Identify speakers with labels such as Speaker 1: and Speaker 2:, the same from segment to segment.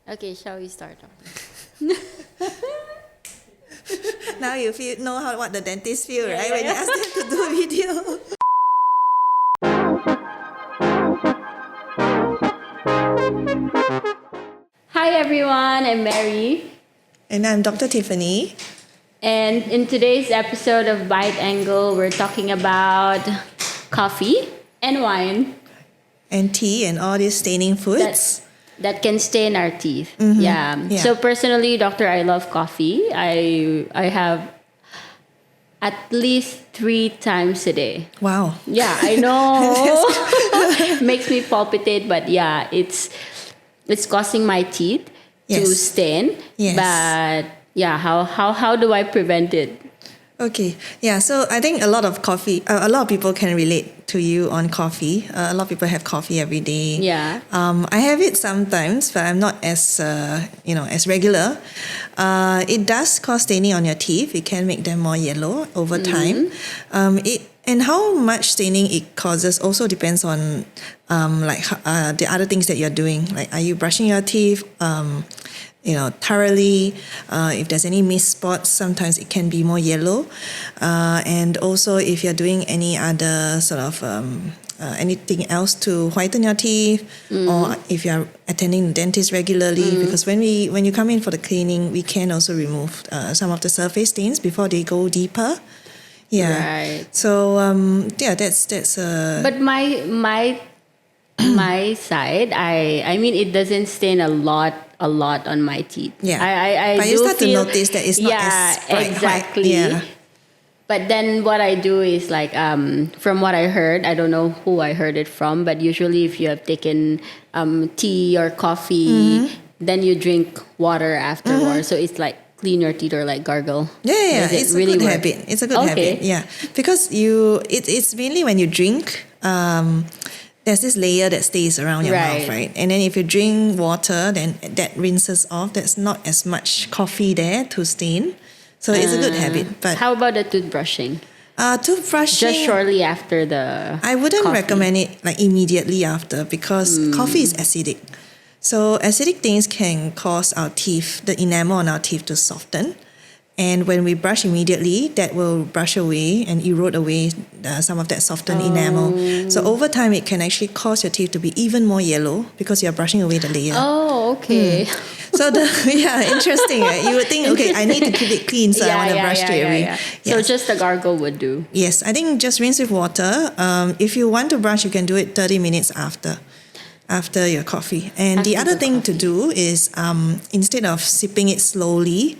Speaker 1: Okay, shall we start off?
Speaker 2: Now you know what the dentist feel, right? When you ask them to do video.
Speaker 1: Hi everyone, I'm Mary.
Speaker 2: And I'm Dr. Tiffany.
Speaker 1: And in today's episode of Bite Angle, we're talking about coffee and wine
Speaker 2: And tea and all these staining foods.
Speaker 1: that can stain our teeth. Yeah. So personally, doctor, I love coffee. I have at least 3 times a day.
Speaker 2: Wow.
Speaker 1: Yeah, I know. Makes me palpitate, but yeah, it's causing my teeth to
Speaker 2: Yes.
Speaker 1: stain.
Speaker 2: Yes.
Speaker 1: But yeah, how do I prevent it?
Speaker 2: Okay. Yeah. So I think a lot of people can relate to you on coffee. A lot of people have coffee every day.
Speaker 1: Yeah.
Speaker 2: I have it sometimes, but I'm not as as regular. It does cause staining on your teeth. It can make them more yellow over time. And how much staining it causes also depends on the other things that you're doing. Like, are you brushing your teeth? Thoroughly. If there's any missed spots, sometimes it can be more yellow. And also if you're doing any other sort of anything else to whiten your teeth, or if you're attending the dentist regularly, because when you come in for the cleaning, we can also remove some of the surface stains before they go deeper. Yeah.
Speaker 1: Right.
Speaker 2: So that's
Speaker 1: But my side, I mean, it doesn't stain a lot on my teeth.
Speaker 2: Yeah.
Speaker 1: I
Speaker 2: but
Speaker 1: do
Speaker 2: you start
Speaker 1: feel,
Speaker 2: to notice that it's not as bright
Speaker 1: exactly.
Speaker 2: white. Yeah.
Speaker 1: But then what I do is like, from what I heard, I don't know who I heard it from, but usually if you have taken tea or coffee, then you drink water afterwards. So it's like clean your teeth or like gargle.
Speaker 2: Yeah.
Speaker 1: Does it
Speaker 2: It's
Speaker 1: really
Speaker 2: a good
Speaker 1: work?
Speaker 2: habit. It's a good habit. Yeah. Because it's mainly when you drink, there's this layer that stays around your mouth, right? And then if you drink water, then that rinses off. There's not as much coffee there to stain. So it's a good habit. But
Speaker 1: How about the toothbrushing?
Speaker 2: toothbrushing,
Speaker 1: Just shortly after the
Speaker 2: I wouldn't
Speaker 1: coffee.
Speaker 2: recommend it like immediately after, because coffee is acidic. So acidic things can cause our teeth, the enamel on our teeth, to soften. And when we brush immediately, that will brush away and erode away some of that softened enamel. So over time, it can actually cause your teeth to be even more yellow because you're brushing away the layer.
Speaker 1: Oh, okay.
Speaker 2: So interesting, right? You would think, okay, I need to keep it clean, so I want to brush straight away.
Speaker 1: Yeah. So
Speaker 2: Yes.
Speaker 1: just a gargle would do.
Speaker 2: Yes, I think just rinse with water. If you want to brush, you can do it 30 minutes after your coffee. And the
Speaker 1: After
Speaker 2: other
Speaker 1: the
Speaker 2: thing to do is instead of sipping it slowly,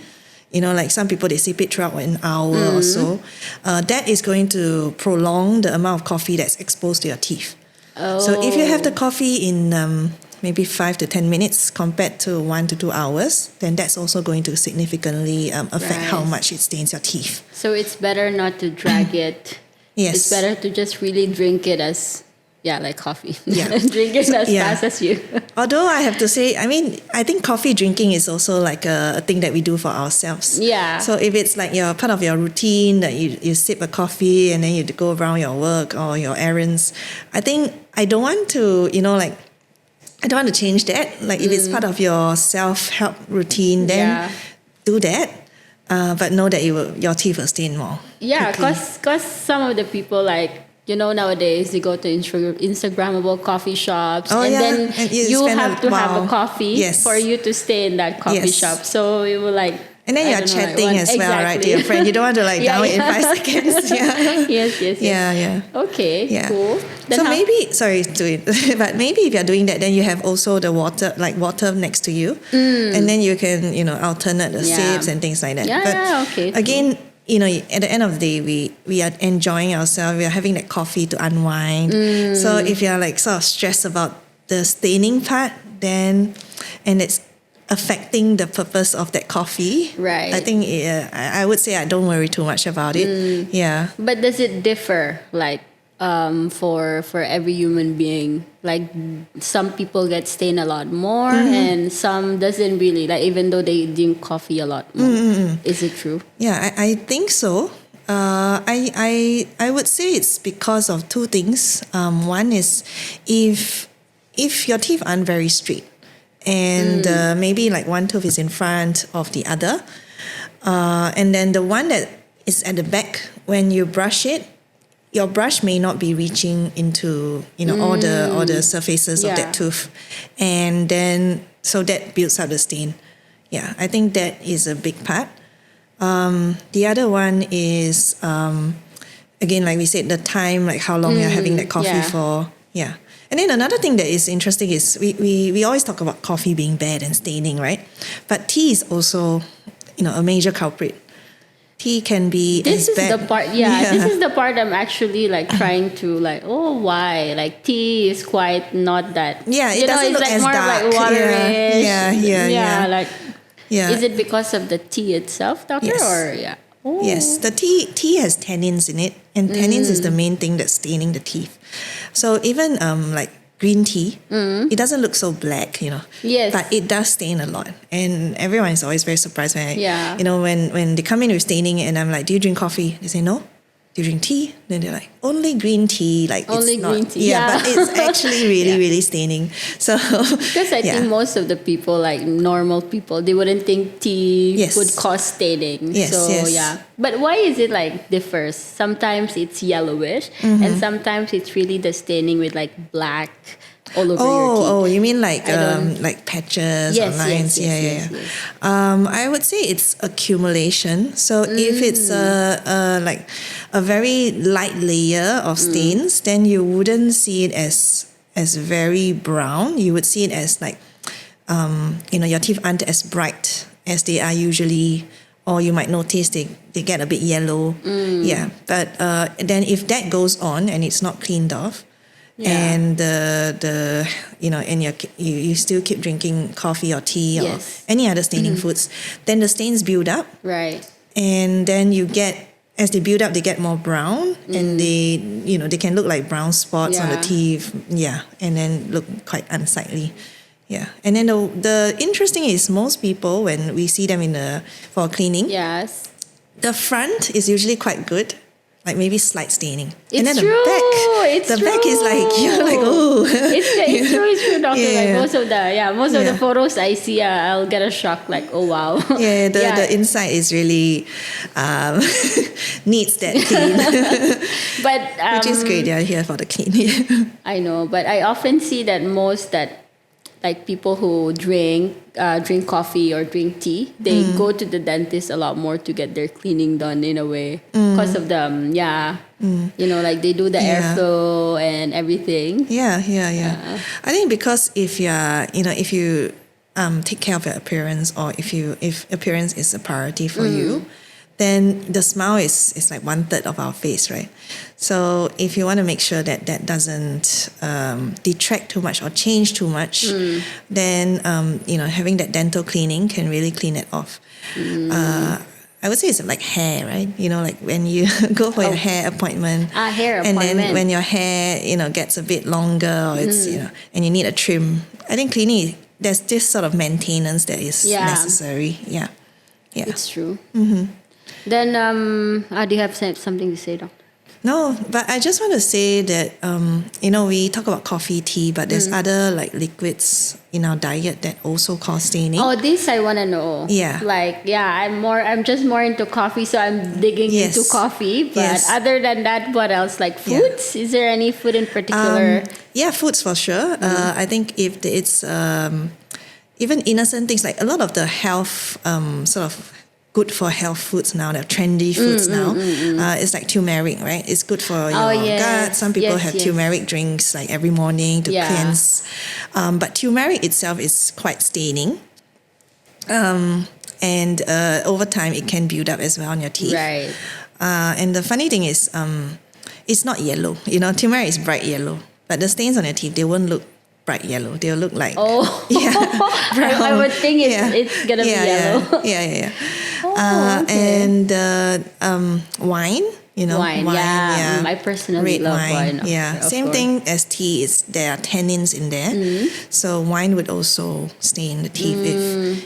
Speaker 2: like some people, they sip it throughout an hour or so, that is going to prolong the amount of coffee that's exposed to your teeth.
Speaker 1: Oh.
Speaker 2: So if you have the coffee in maybe 5 to 10 minutes compared to 1 to 2 hours, then that's also going to significantly affect how
Speaker 1: Right.
Speaker 2: much it stains your teeth.
Speaker 1: So it's better not to drag it.
Speaker 2: Yes.
Speaker 1: It's better to just really drink it as, like coffee.
Speaker 2: Yeah.
Speaker 1: Drink it as fast as you.
Speaker 2: Although I have to say, I think coffee drinking is also like a thing that we do for ourselves.
Speaker 1: Yeah.
Speaker 2: So if it's like part of your routine that you sip a coffee and then you go around your work or your errands, I think I don't want to, I don't want to change that. Like if it's part of your self-help routine, then do that. But know that your teeth will stain more.
Speaker 1: Yeah,
Speaker 2: quickly.
Speaker 1: cause some of the people nowadays you go to Instagrammable coffee shops,
Speaker 2: Oh,
Speaker 1: and
Speaker 2: yeah.
Speaker 1: then
Speaker 2: And you
Speaker 1: you
Speaker 2: spend
Speaker 1: have to have
Speaker 2: wow.
Speaker 1: a coffee
Speaker 2: Yes.
Speaker 1: for you to stay in that coffee
Speaker 2: Yes.
Speaker 1: shop. So it will
Speaker 2: And then
Speaker 1: I
Speaker 2: you're
Speaker 1: don't know,
Speaker 2: chatting as well, right, to
Speaker 1: exactly.
Speaker 2: your friend. You don't want to down it in 5 seconds. Yeah.
Speaker 1: Yes.
Speaker 2: Yeah.
Speaker 1: Okay,
Speaker 2: Yeah.
Speaker 1: cool. Then
Speaker 2: So
Speaker 1: how-
Speaker 2: maybe, sorry to it, but maybe if you're doing that, then you have also the water next to you. And then you can, alternate the
Speaker 1: Yeah.
Speaker 2: sips and things like that.
Speaker 1: Yeah,
Speaker 2: but
Speaker 1: okay.
Speaker 2: again, at the end of the day, we are enjoying ourselves. We are having that coffee to unwind. So if you're sort of stressed about the staining part, and it's affecting the purpose of that coffee,
Speaker 1: Right.
Speaker 2: I think I would say I don't worry too much about it. Yeah.
Speaker 1: But does it differ for every human being? Like some people get stained a lot more, and some doesn't really. Like even though they drink coffee a lot more, is it true?
Speaker 2: Yeah, I think so. I would say it's because of 2 things. One is if your teeth aren't very straight, and maybe like one tooth is in front of the other. And then the one that is at the back, when you brush it, your brush may not be reaching into, all the surfaces of that tooth. And then, so that builds up the stain. Yeah, I think that is a big part. The other one is, again, like we said, the time, like how long you're having that coffee for. Yeah. And then another thing that is interesting is we always talk about coffee being bad and staining, right? But tea is also, a major culprit. Tea can be
Speaker 1: This
Speaker 2: as
Speaker 1: is
Speaker 2: bad.
Speaker 1: the part, this is the part I'm actually like trying to like, why? Like tea is quite not that.
Speaker 2: Yeah, it doesn't
Speaker 1: it's
Speaker 2: look
Speaker 1: like
Speaker 2: as
Speaker 1: more
Speaker 2: dark.
Speaker 1: like waterish.
Speaker 2: Yeah.
Speaker 1: Like,
Speaker 2: Yeah.
Speaker 1: is it because of the tea itself, doctor?
Speaker 2: Yes.
Speaker 1: Or yeah? Oh.
Speaker 2: Yes, the tea has tannins in it, and tannins is the main thing that's staining the teeth. So even like green tea, it doesn't look so black,
Speaker 1: Yes.
Speaker 2: but it does stain a lot. And everyone is always very surprised when
Speaker 1: Yeah.
Speaker 2: when they come in with staining, and I'm like, do you drink coffee? They say no. Do you drink tea? Then they're like, only green tea. Like
Speaker 1: Only
Speaker 2: it's not,
Speaker 1: green tea.
Speaker 2: Yeah,
Speaker 1: Yeah.
Speaker 2: but it's actually really, really staining. So
Speaker 1: Because I think most of the people, like normal people, they wouldn't think tea
Speaker 2: Yes.
Speaker 1: would cause staining.
Speaker 2: Yes,
Speaker 1: So
Speaker 2: yes.
Speaker 1: yeah. But why is it like differs? Sometimes it's yellowish and sometimes it's really the staining with like black all over your teeth.
Speaker 2: Oh, you mean like
Speaker 1: I don't-
Speaker 2: like patches
Speaker 1: Yes,
Speaker 2: or lines?
Speaker 1: yes.
Speaker 2: I would say it's accumulation. So if it's like a very light layer of stains, then you wouldn't see it as very brown. You would see it as like your teeth aren't as bright as they are usually, or you might notice they get a bit yellow. Yeah, but then if that goes on and it's not cleaned off, and the and you still keep drinking coffee or tea or
Speaker 1: Yes.
Speaker 2: any other staining foods, then the stains build up,
Speaker 1: Right.
Speaker 2: and then as they build up, they get more brown, and they can look like brown spots on the
Speaker 1: Yeah.
Speaker 2: teeth, and then look quite unsightly. Yeah, and then the interesting is most people, when we see them for cleaning,
Speaker 1: Yes.
Speaker 2: the front is usually quite good, like maybe slight staining.
Speaker 1: It's
Speaker 2: and then
Speaker 1: true.
Speaker 2: the back is like, you're like, oh.
Speaker 1: It's true, doctor. Like
Speaker 2: Yeah.
Speaker 1: most of the photos I see, I'll get a shock. Like, oh wow.
Speaker 2: Yeah, the inside is really needs that clean,
Speaker 1: But
Speaker 2: which is great. They're here for the clean.
Speaker 1: I know, but I often see that like people who drink coffee or drink tea, they go to the dentist a lot more to get their cleaning done in a way because of the like they do the airflow and everything.
Speaker 2: Yeah. I think because if you take care of your appearance, or if appearance is a priority for you, then the smile is like 1/3 of our face, right? So if you want to make sure that doesn't detract too much or change too much, then having that dental cleaning can really clean it off. I would say it's like hair, right? Like when you go for your hair appointment,
Speaker 1: Hair
Speaker 2: and
Speaker 1: appointment.
Speaker 2: then when your hair gets a bit longer, or it's and you need a trim, I think cleaning, there's this sort of maintenance that is necessary. Yeah.
Speaker 1: It's true. Then, do you have something to say, doctor?
Speaker 2: No, but I just want to say that we talk about coffee, tea, but there's other like liquids in our diet that also cause staining.
Speaker 1: Oh, this I want to know.
Speaker 2: Yeah.
Speaker 1: Like, I'm just more into coffee, so I'm digging
Speaker 2: Yes.
Speaker 1: into coffee. But
Speaker 2: Yes.
Speaker 1: other than that, what else? Like foods? Is there any food in particular?
Speaker 2: Foods for sure. I think if it's even innocent things, like a lot of the health sort of good for health foods now, they're trendy foods now. It's like turmeric, right? It's good for your gut. Some people have turmeric drinks like every morning to cleanse. But turmeric itself is quite staining. And over time, it can build up as well on your teeth.
Speaker 1: Right.
Speaker 2: And the funny thing is, it's not yellow. Turmeric is bright yellow. But the stains on your teeth, they won't look bright yellow. They'll look like brown.
Speaker 1: I would think it's gonna be yellow.
Speaker 2: Yeah.
Speaker 1: Okay.
Speaker 2: And wine,
Speaker 1: Wine, I personally
Speaker 2: red
Speaker 1: love
Speaker 2: wine.
Speaker 1: wine.
Speaker 2: Yeah,
Speaker 1: of
Speaker 2: same
Speaker 1: course.
Speaker 2: thing as tea. There are tannins in there, so wine would also stain the teeth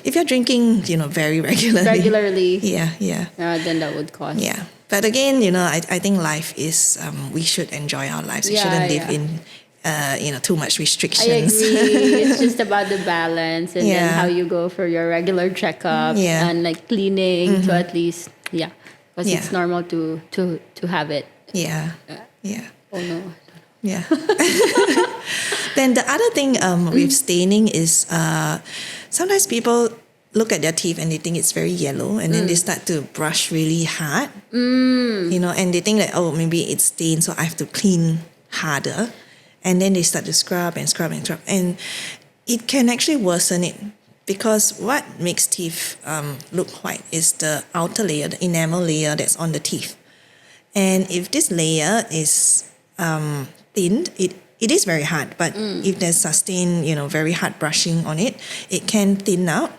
Speaker 2: if you're drinking, very regularly.
Speaker 1: Regularly.
Speaker 2: Yeah.
Speaker 1: Then that would cause.
Speaker 2: Yeah, but again, I think life is we should enjoy our lives. We shouldn't live in too much
Speaker 1: I
Speaker 2: restrictions.
Speaker 1: agree. It's just about the balance and then
Speaker 2: Yeah.
Speaker 1: how you go for your regular checkups
Speaker 2: Yeah.
Speaker 1: and like cleaning. So at least, because
Speaker 2: Yeah.
Speaker 1: it's normal to have it.
Speaker 2: Yeah. Yeah.
Speaker 1: Oh no.
Speaker 2: Yeah. Then the other thing with staining is sometimes people look at their teeth and they think it's very yellow, and then they start to brush really hard. And they think that, oh, maybe it's stained, so I have to clean harder. And then they start to scrub and scrub and scrub. And it can actually worsen it, because what makes teeth look white is the outer layer, the enamel layer that's on the teeth. And if this layer is thinned, it is very hard. But if there's sustained, very hard brushing on it, it can thin out.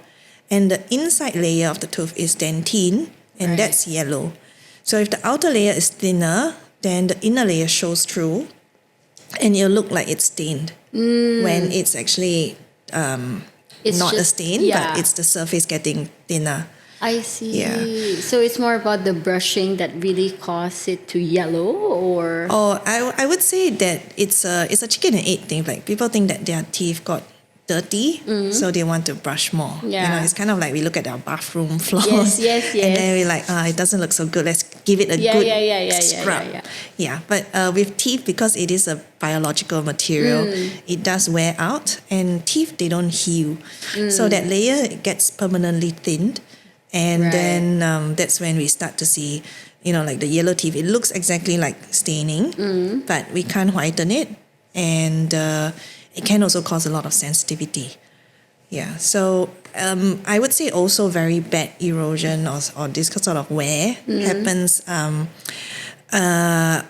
Speaker 2: And the inside layer of the tooth is dentine, and that's yellow. So if the outer layer is thinner, then the inner layer shows through, and it'll look like it's stained when it's actually
Speaker 1: It's
Speaker 2: not a
Speaker 1: just-
Speaker 2: stain,
Speaker 1: yeah.
Speaker 2: but it's the surface getting thinner.
Speaker 1: I see.
Speaker 2: Yeah.
Speaker 1: So it's more about the brushing that really causes it to yellow, or
Speaker 2: Or I would say that it's a chicken and egg thing. Like, people think that their teeth got dirty, so they want to brush more.
Speaker 1: Yeah.
Speaker 2: It's kind of like we look at our bathroom floors.
Speaker 1: Yes.
Speaker 2: And then we're like, it doesn't look so good. Let's give it a good scrub.
Speaker 1: Yeah.
Speaker 2: But with teeth, because it is a biological material, it does wear out, and teeth, they don't heal. So that layer gets permanently thinned, and
Speaker 1: Right.
Speaker 2: then that's when we start to see, like the yellow teeth. It looks exactly like staining, but we can't whiten it, and it can also cause a lot of sensitivity. Yeah, so I would say also very bad erosion or this sort of wear happens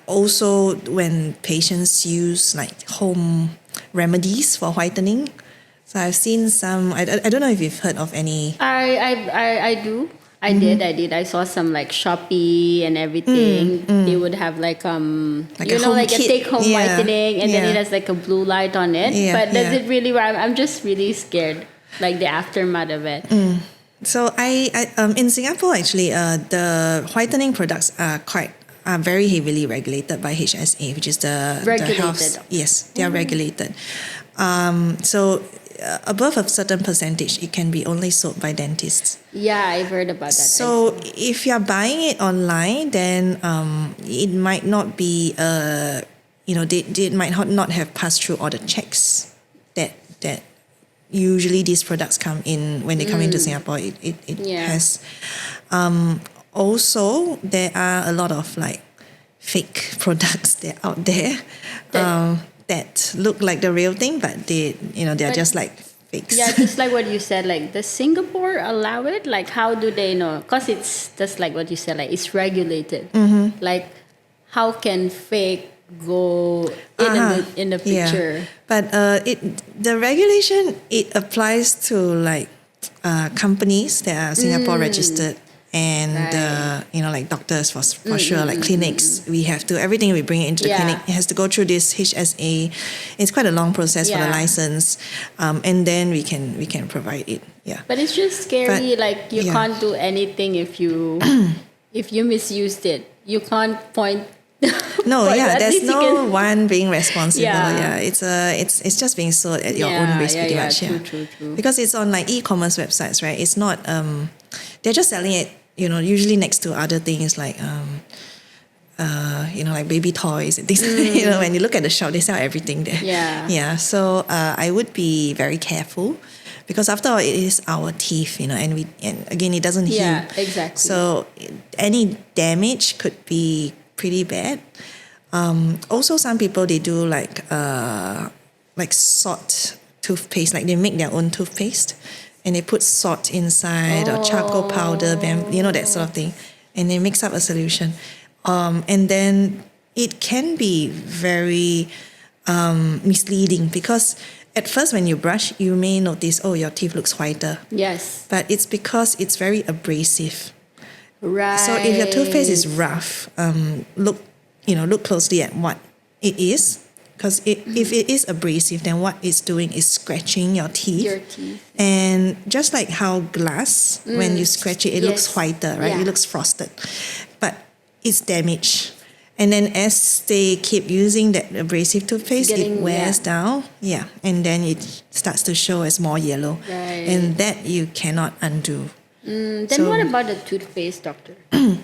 Speaker 2: also when patients use like home remedies for whitening. So I've seen some, I don't know if you've heard of any.
Speaker 1: I do. I did. I saw some like Shopee and everything. They would have like
Speaker 2: a home
Speaker 1: like a
Speaker 2: kit.
Speaker 1: take home
Speaker 2: Yeah.
Speaker 1: whitening, and then
Speaker 2: Yeah.
Speaker 1: it has like a blue light on it.
Speaker 2: Yeah,
Speaker 1: But does
Speaker 2: yeah.
Speaker 1: it really? I'm just really scared, like the aftermath of it.
Speaker 2: So I in Singapore, actually, the whitening products are very heavily regulated by HSA, which is the health.
Speaker 1: Regulated.
Speaker 2: Yes, they are regulated. So above a certain percentage, it can be only sold by dentists.
Speaker 1: Yeah, I've heard about that.
Speaker 2: So if you're buying it online, then it might not be, they might not have passed through all the checks that usually these products come in when they come into Singapore. It
Speaker 1: Yeah.
Speaker 2: has. Also, there are a lot of like fake products that are out there that look like the real thing, but they're
Speaker 1: But-
Speaker 2: just like fakes.
Speaker 1: Yeah, just like what you said, like does Singapore allow it? Like how do they know? Because it's just like what you said, like it's regulated. Like how can fake go in the picture?
Speaker 2: Yeah. But the regulation, it applies to like companies that are Singapore registered, and like doctors for sure, like clinics. We have to, everything we bring into the clinic, it has to go through this HSA. It's quite a long process for the license, and then we can provide it. Yeah.
Speaker 1: But it's just scary.
Speaker 2: But,
Speaker 1: like you can't do anything if you misused it. You can't point.
Speaker 2: No,
Speaker 1: But
Speaker 2: yeah,
Speaker 1: at
Speaker 2: there's
Speaker 1: least you
Speaker 2: no
Speaker 1: can-
Speaker 2: one being responsible.
Speaker 1: Yeah.
Speaker 2: It's just being sold at your own risk, pretty much. Yeah,
Speaker 1: True.
Speaker 2: because it's on like e-commerce websites, right? It's not. They're just selling it, usually next to other things like like baby toys and things. When you look at the shop, they sell everything there.
Speaker 1: Yeah.
Speaker 2: Yeah. So I would be very careful, because after all, it is our teeth, and again, it doesn't heal.
Speaker 1: Yeah, exactly.
Speaker 2: So any damage could be pretty bad. Also, some people, they do like salt toothpaste, like they make their own toothpaste, and they put salt inside or charcoal powder, that sort of thing, and they mix up a solution, and then it can be very misleading, because at first when you brush, you may notice, oh, your teeth looks whiter,
Speaker 1: Yes.
Speaker 2: but it's because it's very abrasive.
Speaker 1: Right.
Speaker 2: So if your toothpaste is rough, look closely at what it is, because if it is abrasive, then what it's doing is scratching your teeth.
Speaker 1: Your teeth.
Speaker 2: And just like how glass, when you scratch it, it looks
Speaker 1: Yes.
Speaker 2: whiter, right?
Speaker 1: Yeah.
Speaker 2: It looks frosted, but it's damaged. And then as they keep using that abrasive toothpaste, it wears down. Yeah. And then it starts to show as more yellow.
Speaker 1: Right.
Speaker 2: And that you cannot undo.
Speaker 1: Then what about the toothpaste, doctor?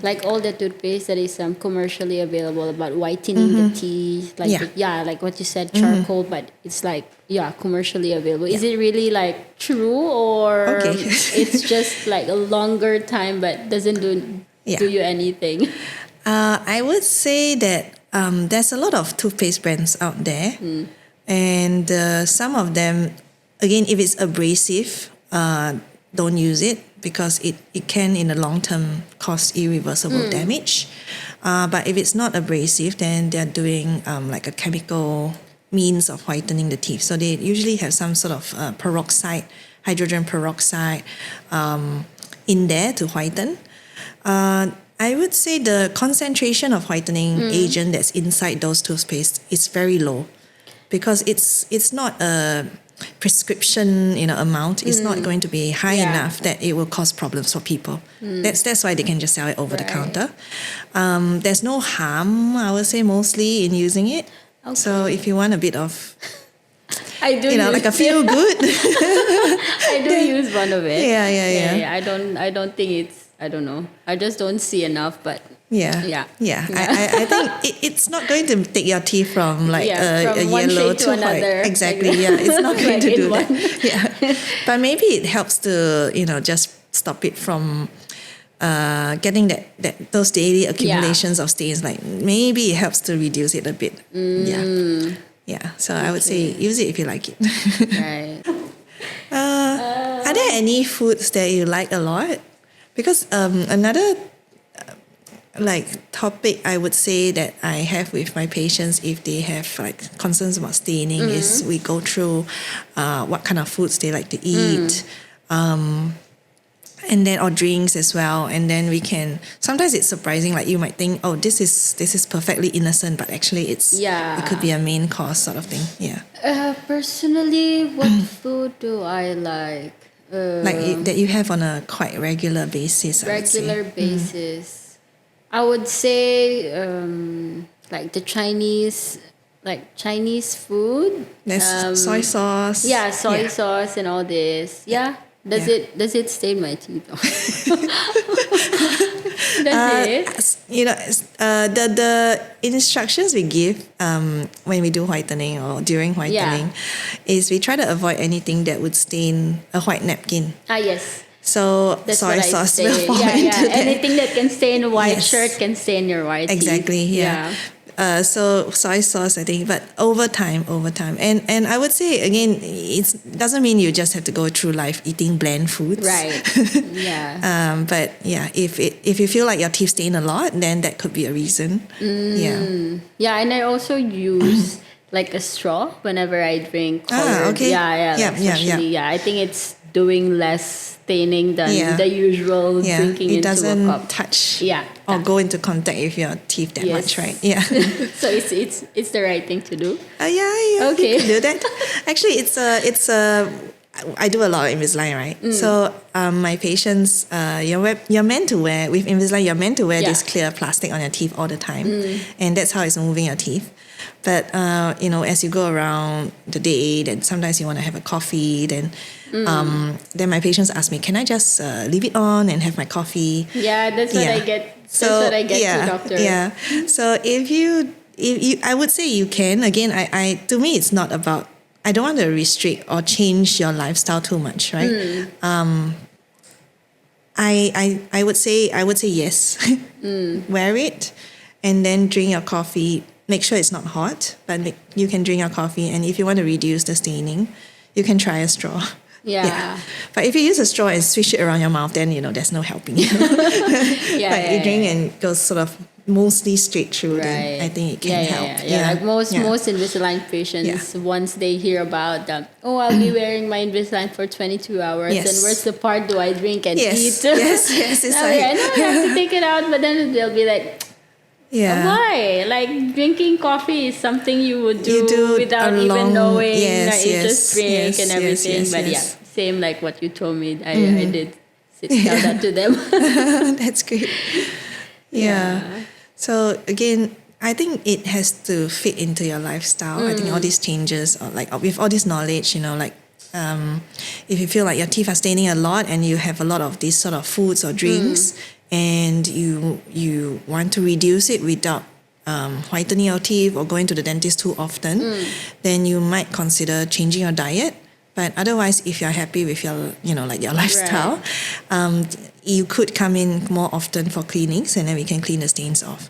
Speaker 1: Like all the toothpaste that is commercially available about whitening the teeth, like like what you said, charcoal, but it's like commercially available. Is it really like true, or it's just like a longer time but doesn't do you anything?
Speaker 2: I would say that there's a lot of toothpaste brands out there, and some of them, again, if it's abrasive, don't use it, because it can in the long term cause irreversible damage. But if it's not abrasive, then they're doing like a chemical means of whitening the teeth. So they usually have some sort of hydrogen peroxide in there to whiten. I would say the concentration of whitening agent that's inside those toothpaste is very low, because it's not a prescription amount. Is not going to be high enough that it will cause problems for people. That's why they can just sell it over the counter. There's no harm, I would say, mostly in using it. So if you want a bit of
Speaker 1: I do
Speaker 2: like a feel good,
Speaker 1: I do use one of it.
Speaker 2: Yeah.
Speaker 1: I don't think it's, I don't know, I just don't see enough, but
Speaker 2: I think it's not going to take your teeth from like a yellow to
Speaker 1: another.
Speaker 2: White. Exactly. It's not going to do that. But maybe it helps to just stop it from getting those daily accumulations of stains. Like maybe it helps to reduce it a bit. So I would say use it if you like it.
Speaker 1: Right.
Speaker 2: Are there any foods that you like a lot? Because another topic I would say that I have with my patients, if they have like concerns about staining, is we go through what kind of foods they like to eat, and then or drinks as well, and then we can, sometimes it's surprising, like you might think, oh, this is perfectly innocent, but actually it could be a main cause sort of thing.
Speaker 1: Personally, what food do I like?
Speaker 2: Like that you have on a quite regular basis.
Speaker 1: I would say like the Chinese food.
Speaker 2: There's soy sauce.
Speaker 1: Soy sauce and all this. Does it stain my teeth? Does it?
Speaker 2: The instructions we give when we do whitening or during whitening is we try to avoid anything that would stain a white napkin.
Speaker 1: Yes.
Speaker 2: So
Speaker 1: that's
Speaker 2: soy sauce will fall into that.
Speaker 1: Anything that can stain a white shirt can stain your white teeth.
Speaker 2: Exactly. So soy sauce, I think, but over time, and I would say again, it doesn't mean you just have to go through life eating bland foods,
Speaker 1: right?
Speaker 2: But if you feel like your teeth stain a lot, then that could be a reason. And I also use like a straw whenever I drink colored. I think it's doing less staining than the usual drinking into a cup. It doesn't touch or go into contact with your teeth that much, right?
Speaker 1: So it's the right thing to do.
Speaker 2: Okay. You can do that. Actually, it's I do a lot of Invisalign, right? So my patients, you're meant to wear, with Invisalign, you're meant to wear this clear plastic on your teeth all the time, and that's how it's moving your teeth. But as you go around the day, then sometimes you want to have a coffee. Then my patients ask me, "Can I just leave it on and have my coffee?"
Speaker 1: That's what I get. That's what I get to, doctor.
Speaker 2: So if you, I would say you can. Again, I to me, it's not about. I don't want to restrict or change your lifestyle too much, right? I would say yes. Wear it, and then drink your coffee. Make sure it's not hot, but you can drink your coffee. And if you want to reduce the staining, you can try a straw. But if you use a straw and swish it around your mouth, then there's no helping you. But you drink and it goes sort of mostly straight through. Then I think it can help.
Speaker 1: Like most Invisalign patients, once they hear about I'll be wearing my Invisalign for 22 hours, and where's the part do I drink and eat?
Speaker 2: It's
Speaker 1: like, I know I have to take it out, but then they'll be like, why? Like drinking coffee is something you would do without even knowing. You just drink and everything. But same like what you told me. I did tell that to them.
Speaker 2: That's great. So again, I think it has to fit into your lifestyle. I think all these changes, or like with all this knowledge, like if you feel like your teeth are staining a lot and you have a lot of these sort of foods or drinks, and you want to reduce it without whitening your teeth or going to the dentist too often, then you might consider changing your diet. But otherwise, if you're happy with your, like your lifestyle, you could come in more often for cleanings, and then we can clean the stains off.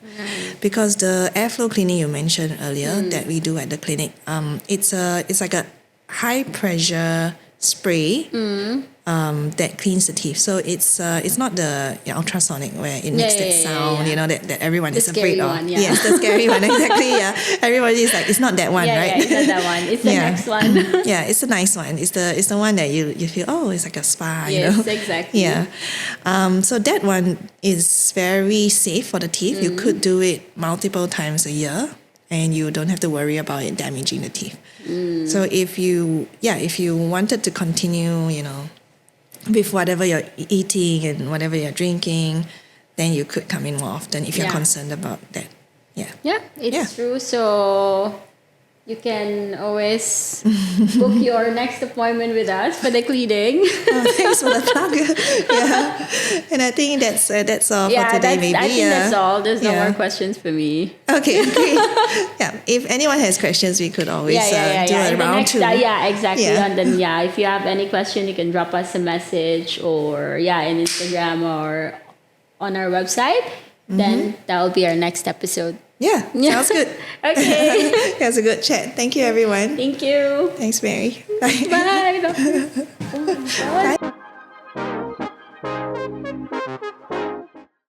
Speaker 2: Because the airflow cleaning you mentioned earlier that we do at the clinic, it's like a high pressure spray that cleans the teeth. So it's not the ultrasonic where it makes that sound, that everyone is afraid of.
Speaker 1: One,
Speaker 2: Yes, the scary one, exactly. Yeah, everybody is like, it's not that one, right?
Speaker 1: Yeah, it's not that one. It's the next one.
Speaker 2: Yeah, it's a nice one. It's the one that you feel, oh, it's like a spa.
Speaker 1: Yes, exactly.
Speaker 2: Yeah. So that one is very safe for the teeth. You could do it multiple times a year, and you don't have to worry about it damaging the teeth. So if you wanted to continue, with whatever you're eating and whatever you're drinking, then you could come in more often if you're concerned about that. Yeah.
Speaker 1: Yeah, it's true. So you can always book your next appointment with us for the cleaning.
Speaker 2: Oh, thanks for the plug. Yeah. And I think that's all for today, maybe.
Speaker 1: I think that's all. There's no more questions for me.
Speaker 2: Okay, great. Yeah. If anyone has questions, we could always do a round two.
Speaker 1: Exactly. And then if you have any question, you can drop us a message or in Instagram or on our website. Then that will be our next episode.
Speaker 2: Yeah, sounds good.
Speaker 1: Okay.
Speaker 2: That's a good chat. Thank you, everyone.
Speaker 1: Thank you.
Speaker 2: Thanks, Mary. Bye.
Speaker 1: Bye.
Speaker 2: Bye.